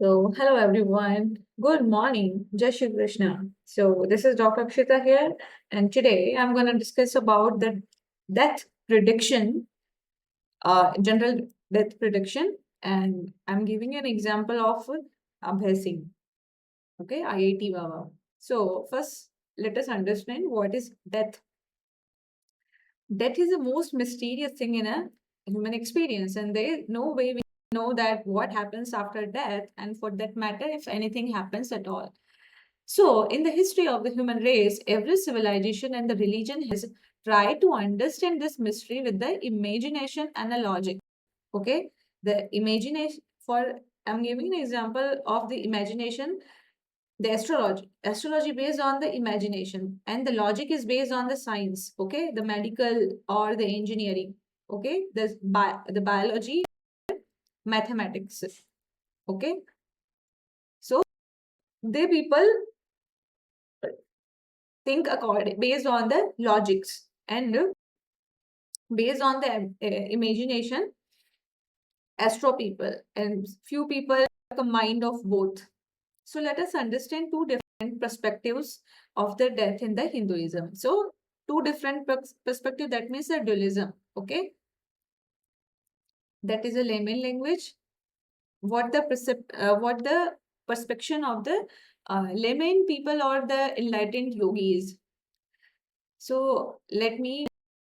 Hello everyone. Good morning. Jai Shri Krishna. This is Dr. Akshita here, and today I'm going to discuss about the death prediction, general death prediction, and I'm giving an example of Abhay Singh. Okay, IIT Baba. So, first, let us understand what is death. Death is the most mysterious thing in a human experience, and there is no way we know that what happens after death, and for that matter, if anything happens at all. So, in the history of the human race, every civilization and the religion has tried to understand this mystery with the imagination and the logic. Okay, the imagination for I'm giving an example of the imagination, the astrology based on the imagination, and the logic is based on the science. Okay, the medical or the engineering. Okay, the biology, mathematics. Okay, so they people think according based on the logics and based on the imagination, astro people and few people have a mind of both. So let us understand two different perspectives of the death in the Hinduism. So two different perspective, that means a dualism. Okay, that is a layman language. What the perception of the layman people or the enlightened yogis. So let me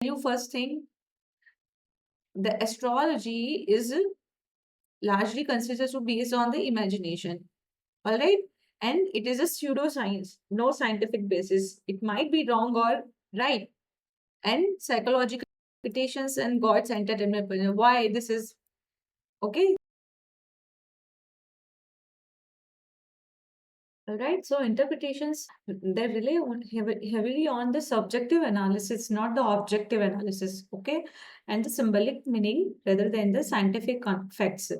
tell you first thing. The astrology is largely considered to be based on the imagination. All right. And it is a pseudoscience, no scientific basis. It might be wrong or right. And psychological interpretations and God's entertainment. Why this is okay. All right. So interpretations, they rely on heavily on the subjective analysis, not the objective analysis. Okay. And the symbolic meaning rather than the scientific facts.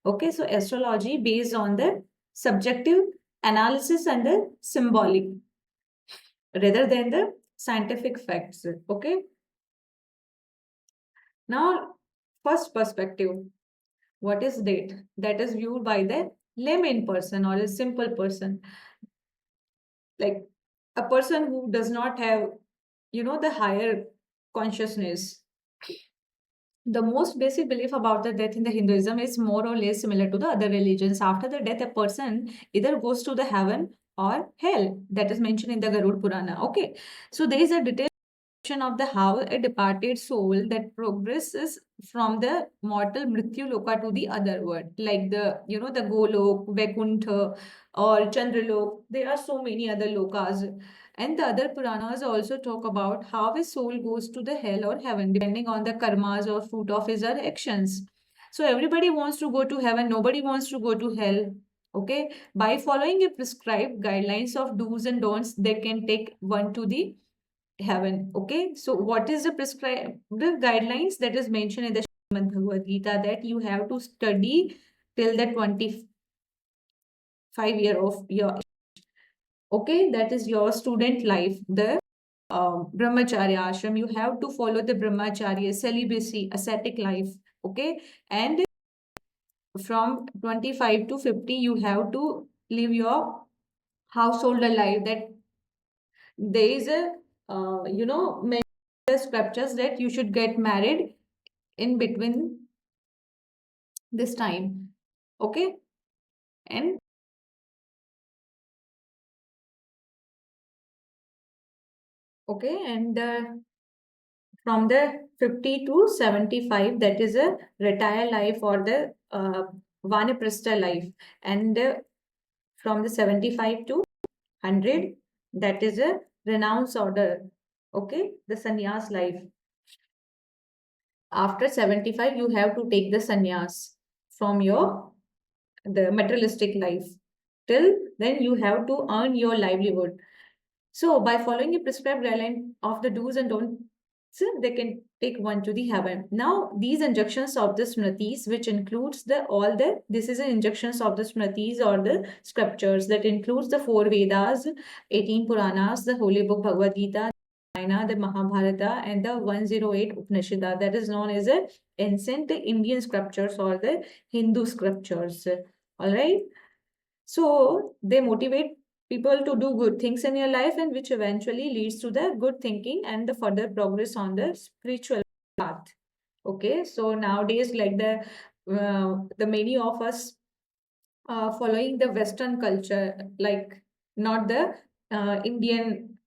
Okay. So astrology based on the subjective analysis and the symbolic rather than the scientific facts. Okay. Now, first perspective, what is date? That is viewed by the layman person or a simple person, like a person who does not have, the higher consciousness. The most basic belief about the death in the Hinduism is more or less similar to the other religions. After the death, a person either goes to the heaven or hell. That is mentioned in the Garud Purana. Okay. So there is a detailed of the how a departed soul that progresses from the mortal Mrityu Loka to the other world, like the Golok, Vaikuntha, or Chandralok. There are so many other lokas. And the other Puranas also talk about how a soul goes to the hell or heaven, depending on the karmas or fruit of his or actions. So everybody wants to go to heaven, nobody wants to go to hell. Okay, by following a prescribed guidelines of do's and don'ts, they can take one to the heaven. Okay, so what is the prescribed guidelines that is mentioned in the Srimad Bhagavad Gita, that you have to study till the 25 year of your, okay, that is your student life, the brahmacharya ashram. You have to follow the brahmacharya celibacy ascetic life. Okay, and from 25 to 50 you have to live your household life. That there is a many scriptures that you should get married in between this time. Okay, and okay, and from the 50 to 75, that is a retire life or the vanaprastha life, and from the 75 to 100, that is a renounce order. Okay, the sannyas life. After 75, you have to take the sannyas from your the materialistic life. Till then, you have to earn your livelihood. So, by following a prescribed guideline of the do's and don'ts, they can take one to the heaven. Now, these injunctions of the Smritis, which includes this is an injunctions of the Smritis or the scriptures that includes the four Vedas, 18 Puranas, the Holy Book Bhagavad Gita, the Mahabharata, and the 108 Upanishad, that is known as the ancient Indian scriptures or the Hindu scriptures. All right. So they motivate people to do good things in your life, and which eventually leads to the good thinking and the further progress on the spiritual path. Okay, so nowadays, like the many of us following the Western culture, like not the Indian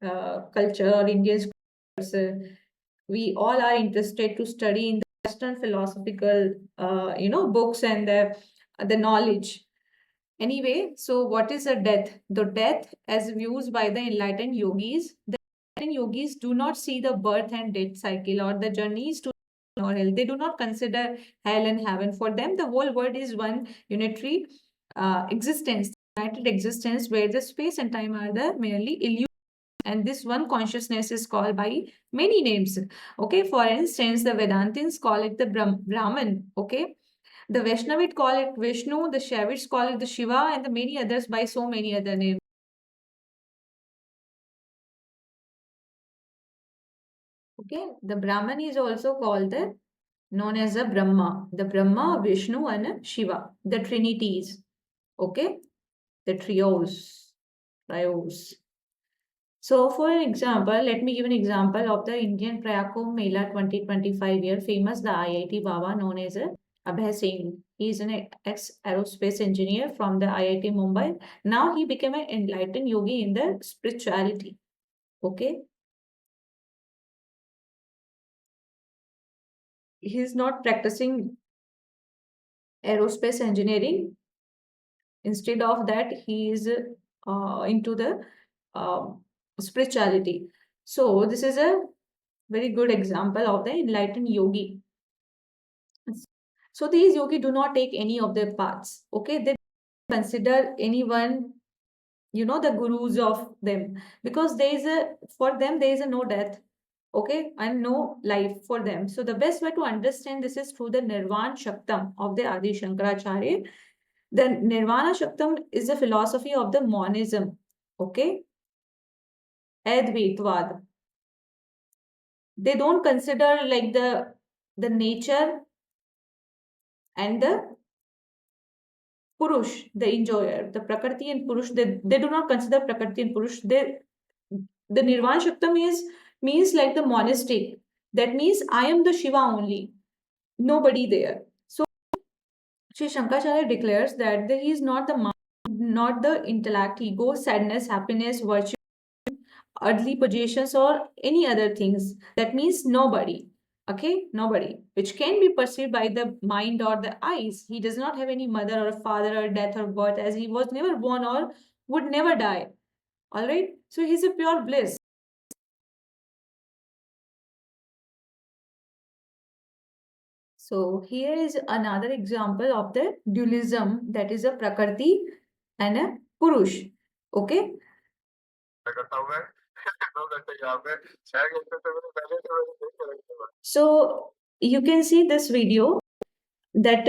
culture or Indian culture. We all are interested to study in the Western philosophical, books and the knowledge. Anyway, so what is a death? The death, as views by the enlightened yogis, the enlightened yogis do not see the birth and death cycle or the journeys to or hell. They do not consider hell and heaven. For them, the whole world is one unitary existence, united existence, where the space and time are the merely illusion. And this one consciousness is called by many names. Okay, for instance, the Vedantins call it the Brahman. Okay, the Vaishnavite call it Vishnu, the Shaivites call it the Shiva, and the many others by so many other names. Okay, the Brahman is also called the known as a Brahma. The Brahma, Vishnu, and Shiva, the trinities. Okay, the trios. So, for an example, let me give an example of the Indian Prayakumbh Mela 2025 year famous the IIT Baba known as Abhay Singh. He is an ex-aerospace engineer from the IIT Mumbai. Now he became an enlightened yogi in the spirituality. Okay, he is not practicing aerospace engineering. Instead of that, he is into the spirituality. So this is a very good example of the enlightened yogi. So these yogi do not take any of their paths. Okay, they consider anyone, the gurus of them, because there is a for them there is a no death. Okay, and no life for them. So the best way to understand this is through the Nirvana Shaktam of the Adi Shankaracharya. The Nirvana Shaktam is a philosophy of the monism. Okay, Advaitwad. They don't consider like the nature and the Purush, the enjoyer, the Prakriti and Purush, they do not consider Prakriti and Purush. The Nirvana Shaktam means like the monastic. That means I am the Shiva only, nobody there. So Sri Shankaracharya declares that he is not the mind, not the intellect, ego, sadness, happiness, virtue, earthly possessions, or any other things. That means nobody. Okay, nobody, which can be perceived by the mind or the eyes. He does not have any mother or a father or death or birth, as he was never born or would never die. All right, so he's a pure bliss. So here is another example of the dualism, that is a Prakriti and a Purush. Okay, so you can see this video that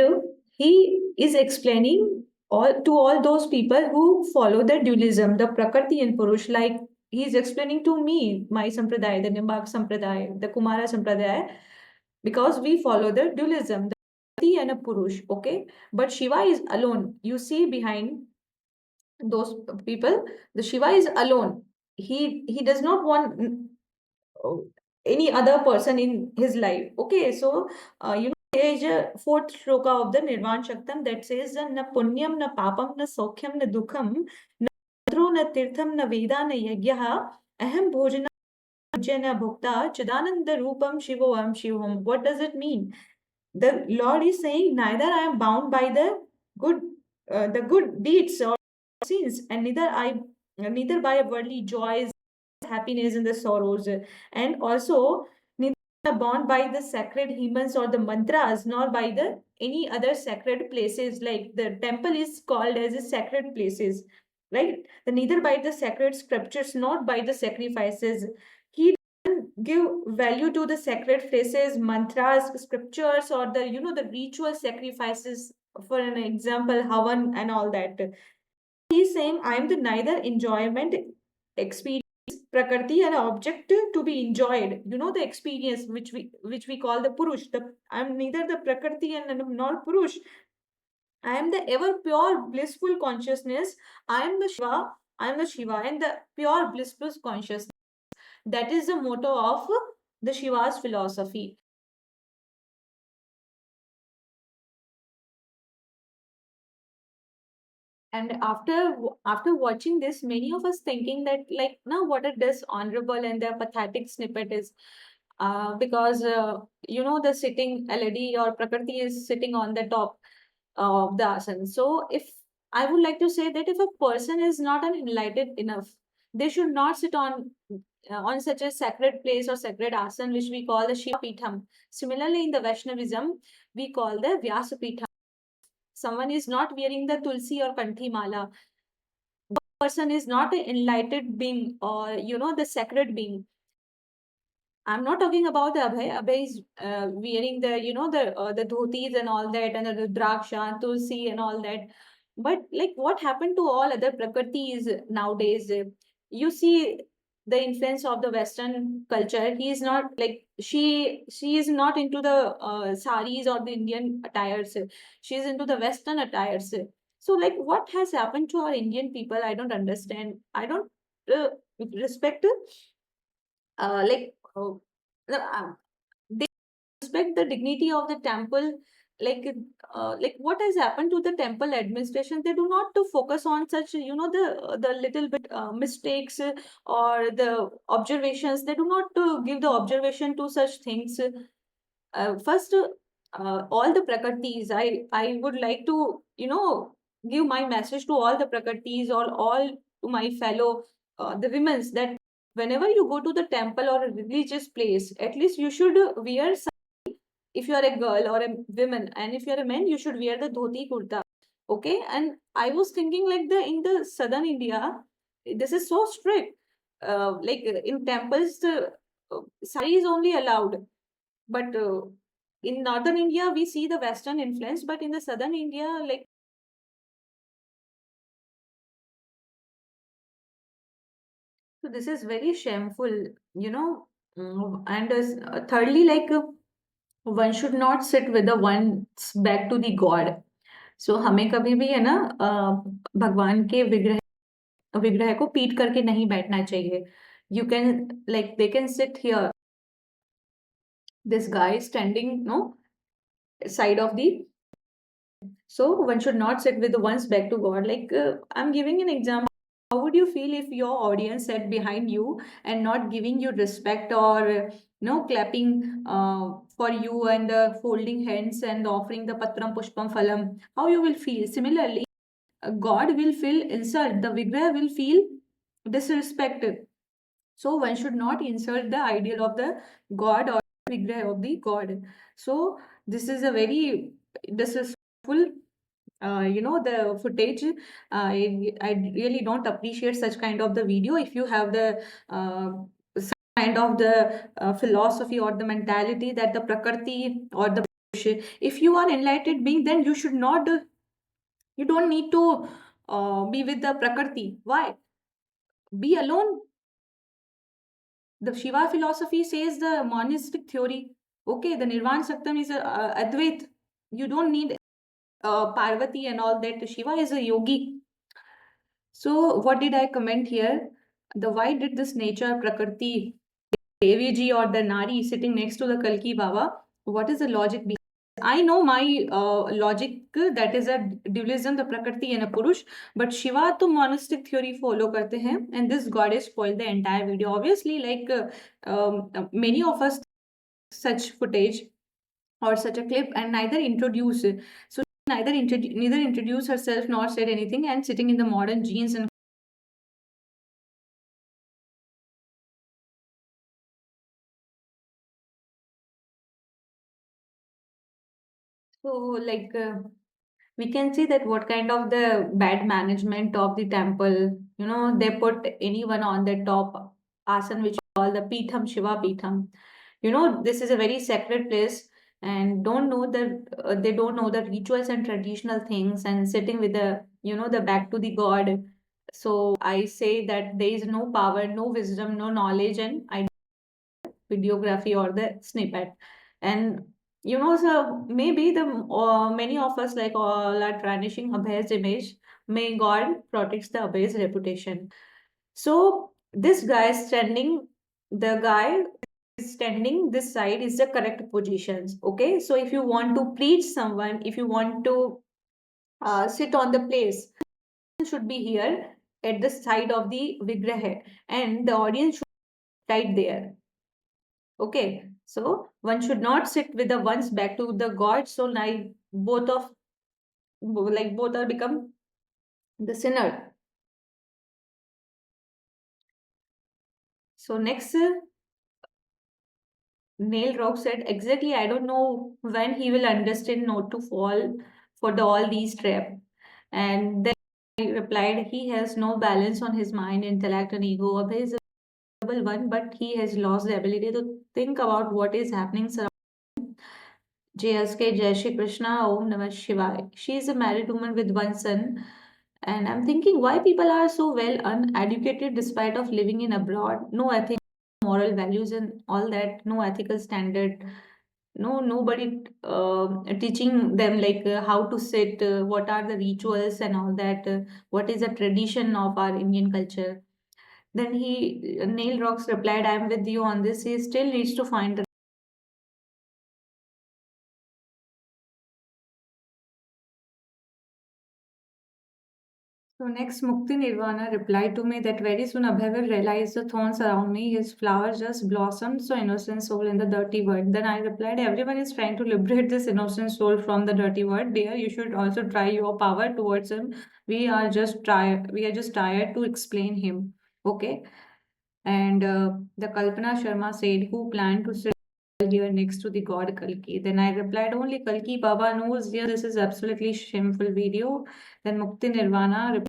he is explaining all those people who follow the dualism, the Prakriti and Purush, like he is explaining to me, my Sampradaya, the Nimbak Sampradaya, the Kumara Sampradaya, because we follow the dualism, the Prakriti and a Purush, okay? But Shiva is alone. You see behind those people, the Shiva is alone. He does not want any other person in his life. Okay, so there is a fourth shloka of the Nirvan Shaktam that says na punyam na papam na sokyam na dukham na mandro na tirtham na veda na yagyaha aham bhojana jana bhukta chidananda rupam shivoam shivam. What does it mean? The Lord is saying neither I am bound by good the good deeds or sins, and neither by worldly joys, happiness, and the sorrows, and also neither are bound by the sacred hymns or the mantras, nor by the any other sacred places. Like the temple is called as a sacred places, right? The neither by the sacred scriptures, nor by the sacrifices. He give value to the sacred phrases, mantras, scriptures, or the ritual sacrifices. For an example, Havan and all that. He's saying I am the neither enjoyment experience prakriti and object to be enjoyed. The experience which we call the purush. I'm neither the prakriti and nor purush. I am the ever pure blissful consciousness. I am the Shiva. I am the Shiva and the pure blissful consciousness. That is the motto of the Shiva's philosophy. And after watching this, many of us thinking that, like, now what a dishonorable and the pathetic snippet is, because the sitting led or prakriti is sitting on the top of the asan. So if I would like to say that if a person is not an enlightened enough, they should not sit on such a sacred place or sacred asan which we call the Shiva Pitham. Similarly, in the Vaishnavism, we call the Vyasa Pitham. Someone is not wearing the tulsi or kanthi mala, person is not an enlightened being, or the sacred being. I'm not talking about the Abhay. Abhay is wearing the the dhotis and all that, and the Rudraksha and Tulsi and all that. But like, what happened to all other Prakritis nowadays? You see the influence of the Western culture. He is not like she is not into the saris or the Indian attires. She is into the Western attires. So like, what has happened to our Indian people? I don't understand. I don't respect like they respect the dignity of the temple. Like what has happened to the temple administration? They do not to focus on such, the little bit mistakes, or the observations. They do not to give the observation to such things. First, all the prakritis, I would like to give my message to all the prakritis, or all to my fellow the women's, that whenever you go to the temple or a religious place, at least you should wear, if you are a girl or a woman, and if you are a man, you should wear the dhoti kurta. Okay. And I was thinking, like, the in the southern India, this is so strict. Like, in temples, the sari is only allowed, but in northern India we see the western influence, but in the southern India, like, so this is very shameful, you know. And thirdly, like, one should not sit with the one's back to the god. So हमें कभी भी है ना, भगवान के विग्रह विग्रह को पीट करके नहीं बैठना चाहिए. You can, like, they can sit here, this guy standing, no, side of the, so one should not sit with one's back to god. Like, I'm giving an example. How would you feel if your audience sat behind you and not giving you respect, or clapping for you, and folding hands and offering the patram pushpam phalam? How you will feel? Similarly, god will feel insult, the vigrah will feel disrespected. So one should not insult the ideal of the god, or vigrah of the god. So this is a very disrespectful, the footage. I really don't appreciate such kind of the video. If you have the kind of the philosophy or the mentality that the prakriti or the, if you are enlightened being, then you should not, you don't need to be with the prakriti. Why? Be alone. The Shiva philosophy says the monistic theory. Okay, the Nirvana Saktam is a Advait. You don't need Parvati and all that. Shiva is a yogi. So what did I comment here? The why did this nature Prakriti Devi ji or the Nari sitting next to the Kalki Baba? What is the logic behind? I know my logic, that is a dualism, the Prakriti and a Purush, but Shiva to monistic theory follow karte hain, and this goddess spoiled the entire video. Obviously, like, many of us such footage or such a clip and neither introduce it. So neither introduce herself nor said anything, and sitting in the modern jeans and, so, like, we can see that what kind of the bad management of the temple. They put anyone on the top asan, which we call the Pitham, Shiva Pitham. This is a very sacred place, and don't know the they don't know the rituals and traditional things, and sitting with the, the back to the god. So I say that there is no power, no wisdom, no knowledge, and videography or the snippet. And So maybe the many of us like all are tarnishing Abhay's image. May God protects the Abhay's reputation. So this guy standing, the guy is standing this side is the correct positions. Okay, so if you want to preach someone, if you want to sit on the place, should be here at the side of the vigraha, and the audience should be right there. Okay, so one should not sit with the one's back to the god. So now both of both are become the sinner. So next, Neil Rock said, exactly, I don't know when he will understand not to fall for all these traps. And then I replied, he has no balance on his mind, intellect, and ego. Abhay is a capable one, but he has lost the ability to think about what is happening surrounding JSK, Jai Shri Krishna, Om Namah Shivaya. She is a married woman with one son. And I'm thinking why people are so well uneducated despite of living in abroad. No ethics, moral values and all that. No ethical standard. No, nobody teaching them like how to sit, what are the rituals and all that. What is the tradition of our Indian culture. Then Neil Rocks replied, I'm with you on this. He still needs to find the. So next, Mukti Nirvana replied to me that very soon Abhay will realize the thorns around me, his flowers just blossomed, so innocent soul in the dirty world. Then I replied, everyone is trying to liberate this innocent soul from the dirty world. Dear, you should also try your power towards him. We are just tired to explain him. Okay. And the Kalpana Sharma said, who planned to sit here next to the god Kalki? Then I replied, only Kalki Baba knows. Here, this is absolutely shameful video. Then Mukti Nirvana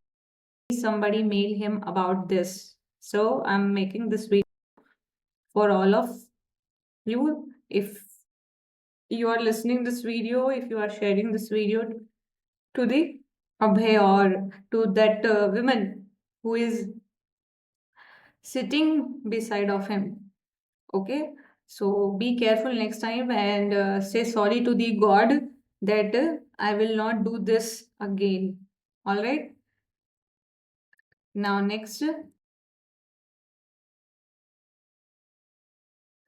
somebody mail him about this. So I'm making this video for all of you. If you are listening this video, if you are sharing this video to the Abhay or to that woman who is sitting beside of him. Okay. So be careful next time and say sorry to the God that I will not do this again. All right. Now next.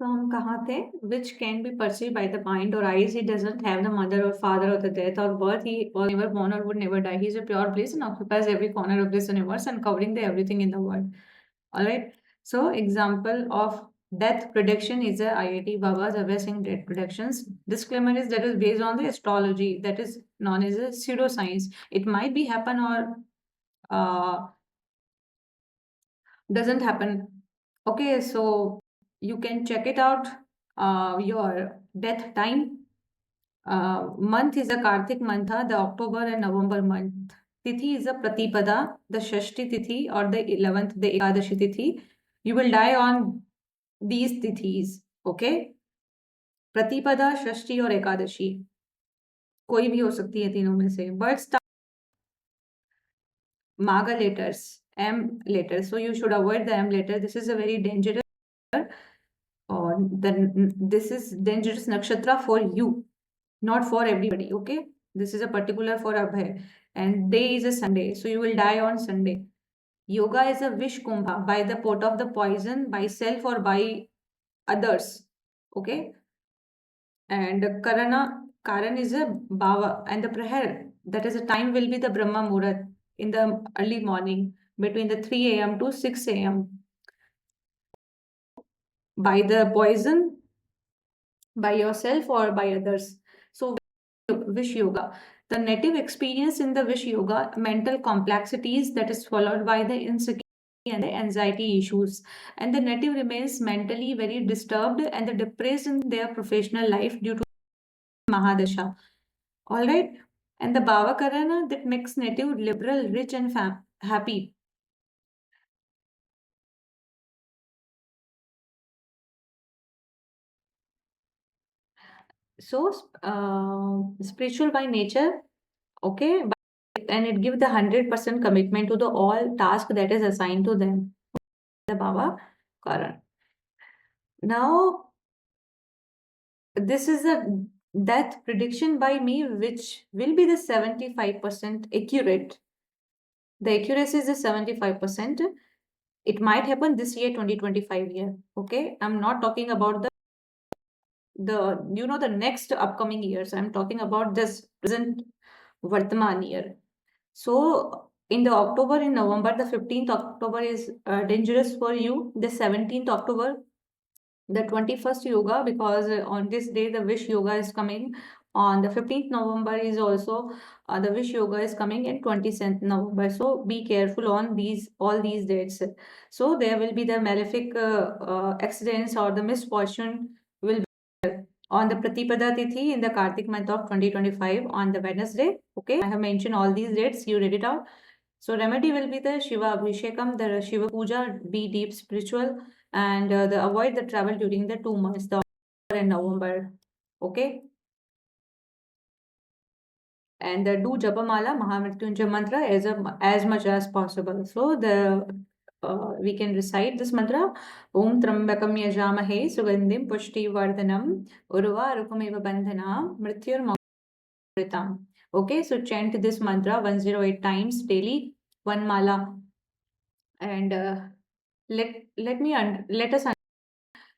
तो हम कहाँ थे? Which can be perceived by the mind or eyes. He doesn't have the mother or father or the death or birth. He was never born or would never die. He is a pure bliss and occupies every corner of this universe and covering the everything in the world. All right. So example of death prediction is a IIT Baba's Abhay Singh death predictions. Disclaimer is that is based on the astrology that is known as a pseudoscience. It might be happen or uh, doesn't happen. Okay, so you can check it out. Your death time month is a Kartik month, the October and November month. Tithi is a Pratipada, the Shashti Tithi or the 11th, the Ekadashi Tithi. You will die on these Tithis. Okay, Pratipada, Shashti और Ekadashi कोई भी हो सकती है तीनों में से. But Maga letters, M letters. So you should avoid the M letter. This is a very dangerous. Or this is dangerous nakshatra for you, not for everybody. Okay, this is a particular for Abhay, and day is a Sunday, so you will die on Sunday. Yoga is a wish kumbha by the pot of the poison by self or by others. Okay, and Karan is a bhava, and the prayer that is a time will be the Brahma Muhurat in the early morning between the 3 a.m. to 6 a.m. by the poison by yourself or by others. So Wish Yoga. The native experience in the Wish Yoga, mental complexities that is followed by the insecurity and the anxiety issues. And the native remains mentally very disturbed and the depressed in their professional life due to Mahadasha. All right. And the Bhavakarana that makes native liberal, rich, and happy. So, spiritual by nature, okay, and it gives the 100% commitment to the all task that is assigned to them. The Baba Karan. Now, this is a that prediction by me, which will be the 75% accurate. The accuracy is the 75%. It might happen this year, 2025 year. Okay. I'm not talking about the next upcoming years. I'm talking about this present Vartaman year. So in the October, in November, the 15th October is dangerous for you. The 17th October, the 21st yoga, because on this day the wish yoga is coming. On the 15th November is also the wish yoga is coming in 27th November. So be careful on these all these dates. So there will be the malefic accidents or the misfortune will be on the Pratipada Tithi in the Kartik month of 2025 on the Wednesday. Okay, I have mentioned all these dates. You read it out. So remedy will be the Shiva Abhishekam, the Shiva Puja, be deep spiritual, and the avoid the travel during the 2 months, the October and November. Okay, and do Japamala Mahamrityunjaya mantra as much as possible. So the we can recite this mantra: Om Trambakam Yajamahe Sugandim Pushti Vardhanam Urva Rupameva Bandhana Mrityur Mritam. Okay, so chant this mantra 108 times daily, one mala, and let us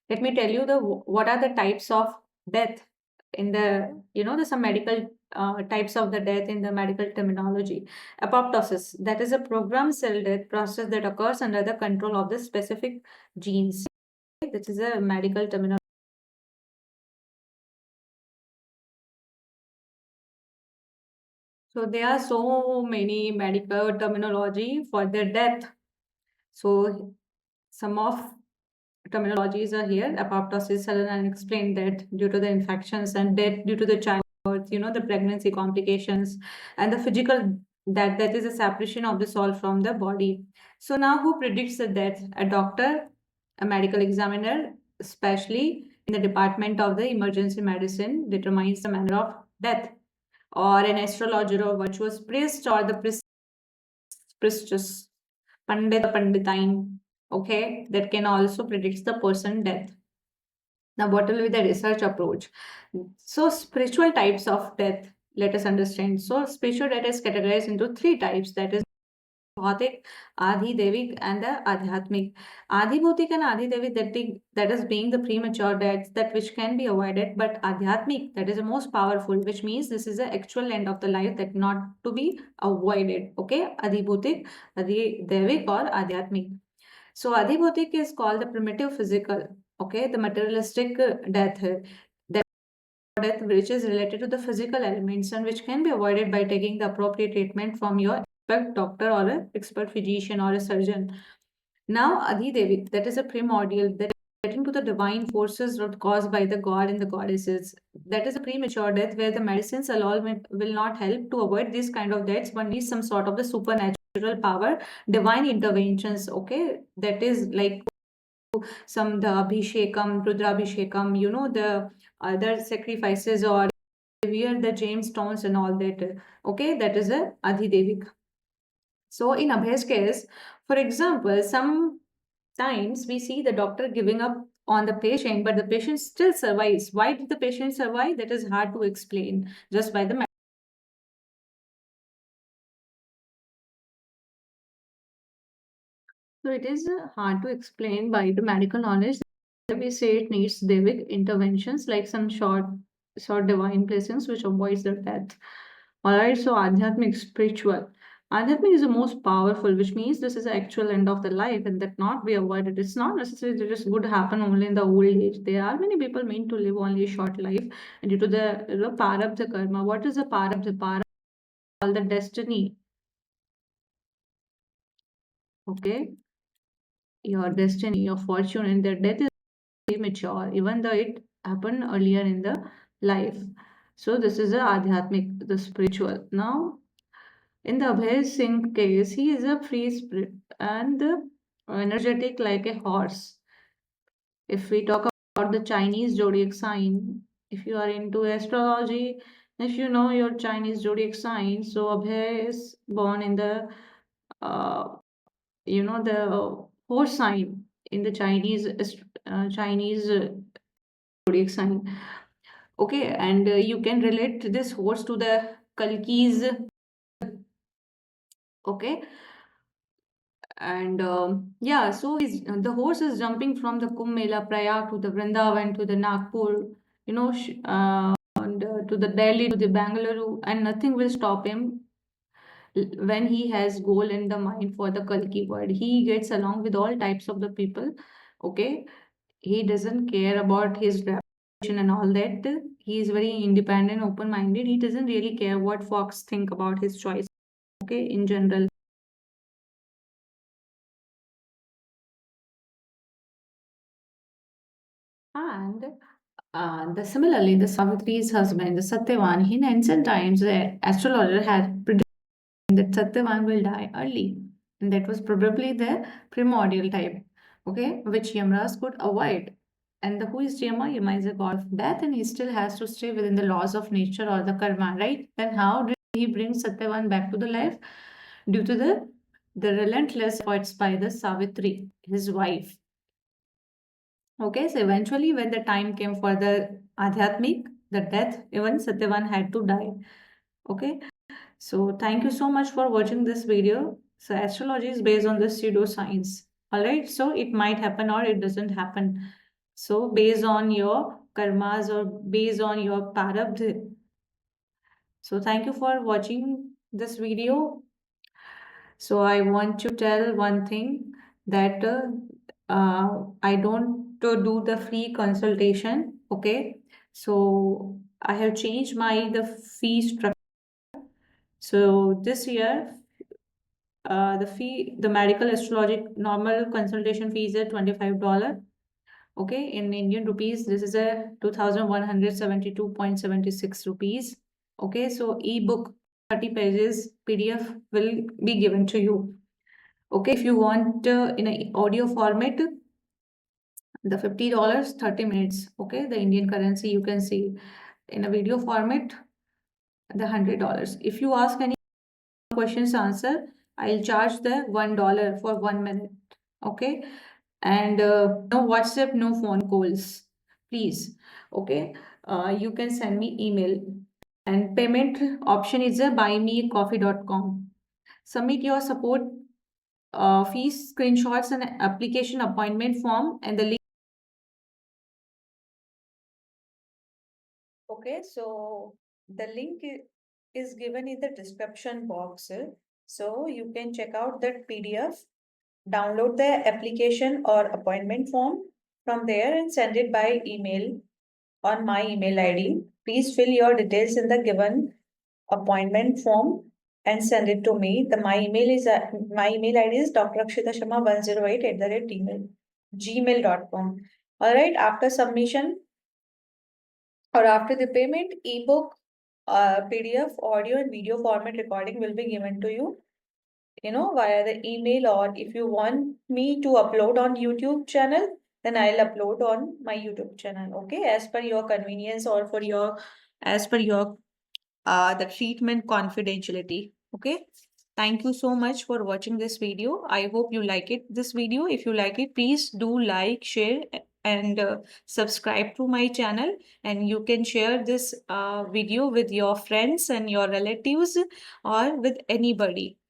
let me tell you the what are the types of death in the the some medical types of the death in the medical terminology. Apoptosis, that is a programmed cell death process that occurs under the control of the specific genes. This is a medical terminology. So there are so many medical terminology for the death. So some of terminologies are here. Apoptosis, sudden unexplained death due to the infections, and death due to the childbirth, the pregnancy complications, and the physical that is a separation of the soul from the body. So now who predicts the death? A doctor, a medical examiner, especially in the department of the emergency medicine, determines the manner of death, or an astrologer or virtuous priest or the priestess, pandit, panditine, okay, that can also predict the person death. Now, what will be the research approach? So, spiritual types of death, let us understand. So, spiritual death is categorized into three types, that is Bhautik, Adi Devik, and the Adhyatmic. Adi Bhautik and Adi Devik, that is being the premature death, that which can be avoided, but Adhyatmic, that is the most powerful, which means this is the actual end of the life that not to be avoided. Okay, Adi Bhautik, Adi Devik, or Adhyatmic. So adhibhautik is called the primitive physical, okay, the materialistic death, that death which is related to the physical elements and which can be avoided by taking the appropriate treatment from your expert doctor or an expert physician or a surgeon. Now adhidevik, that is a primordial, that is getting to the divine forces not caused by the god and the goddesses. That is a premature death where the medicines alone will not help to avoid these kind of deaths. One needs some sort of the supernatural power, divine interventions, okay, that is like some the Abhishekam, Rudrabhishekam, the other sacrifices, or wear the gemstones and all that. Okay, that is a Adhidevik. So in Abhay's case, for example, sometimes we see the doctor giving up on the patient, but the patient still survives. Why did the patient survive? That is hard to explain just by the. So it is hard to explain by the medical knowledge. We say it needs Devic interventions like some short divine blessings which avoids the death. Alright, so Adhyatmic spiritual. Adhyatmic is the most powerful, which means this is the actual end of the life and that not be avoided. It's not necessarily that this would happen only in the old age. There are many people meant to live only a short life and due to the parabdha karma. What is the parabdha? Parabdha all the destiny. Okay, your destiny, your fortune, and their death is premature, even though it happened earlier in the life. So this is the Adhyatmic, the spiritual. Now, in the Abhay Singh case, he is a free spirit and energetic like a horse. If we talk about the Chinese zodiac sign, if you are into astrology, if you know your Chinese zodiac sign, so Abhay is born in the uh, the horse sign in the Chinese zodiac sign. Okay, and you can relate this horse to the Kalki's. Okay, and yeah, so the horse is jumping from the Kumbh Mela Prayag to the Vrindavan to the Nagpur, and to the Delhi to the Bangalore, and nothing will stop him when he has goal in the mind for the Kalki word. He gets along with all types of the people. Okay, he doesn't care about his reputation and all that. He is very independent, open-minded. He doesn't really care what folks think about his choice. Okay, in general. And similarly, the Savitri's husband, the Satyavan, in ancient times, the astrologer had predicted that Satyavan will die early. And that was probably the primordial type, okay, which Yamras could avoid. And who is Yama? Yama is a god of death, and he still has to stay within the laws of nature or the karma, right? Then how did he bring Satyavan back to the life? Due to the relentless efforts by the Savitri, his wife. Okay, so eventually, when the time came for the Adhyatmik, the death, even Satyavan had to die. Okay, so thank you so much for watching this video. So astrology is based on the pseudoscience. All right, so it might happen or it doesn't happen. So based on your karmas or based on your parabdh. So thank you for watching this video. So I want to tell one thing that I don't do the free consultation. Okay, so I have changed my the fee structure. So this year, the medical astrology normal consultation fee is at $25. Okay, in Indian rupees, this is a 2,172.76 rupees. Okay, so ebook 30 pages PDF will be given to you. Okay, if you want in a audio format, the $50, 30 minutes. Okay, the Indian currency you can see. In a video format, the $100. If you ask any questions answer, I'll charge the $1 for 1 minute. Okay, and no WhatsApp, no phone calls, please. Okay, you can send me email, and payment option is a buymeacoffee.com. Submit your support fees, screenshots, and application appointment form, and the link. Okay, so the link is given in the description box. So you can check out that PDF, download the application or appointment form from there and send it by email on my email ID. Please fill your details in the given appointment form and send it to me. My email ID is drakshita108 at the rate gmail.com. All right, after submission or after the payment, ebook, PDF, audio, and video format recording will be given to you, via the email. Or if you want me to upload on YouTube channel, then I'll upload on my YouTube channel. Okay, as per your convenience or as per your the treatment confidentiality. Okay. Thank you so much for watching this video. I hope you like it. This video, if you like it, please do like, share, and subscribe to my channel. And you can share this video with your friends and your relatives or with anybody.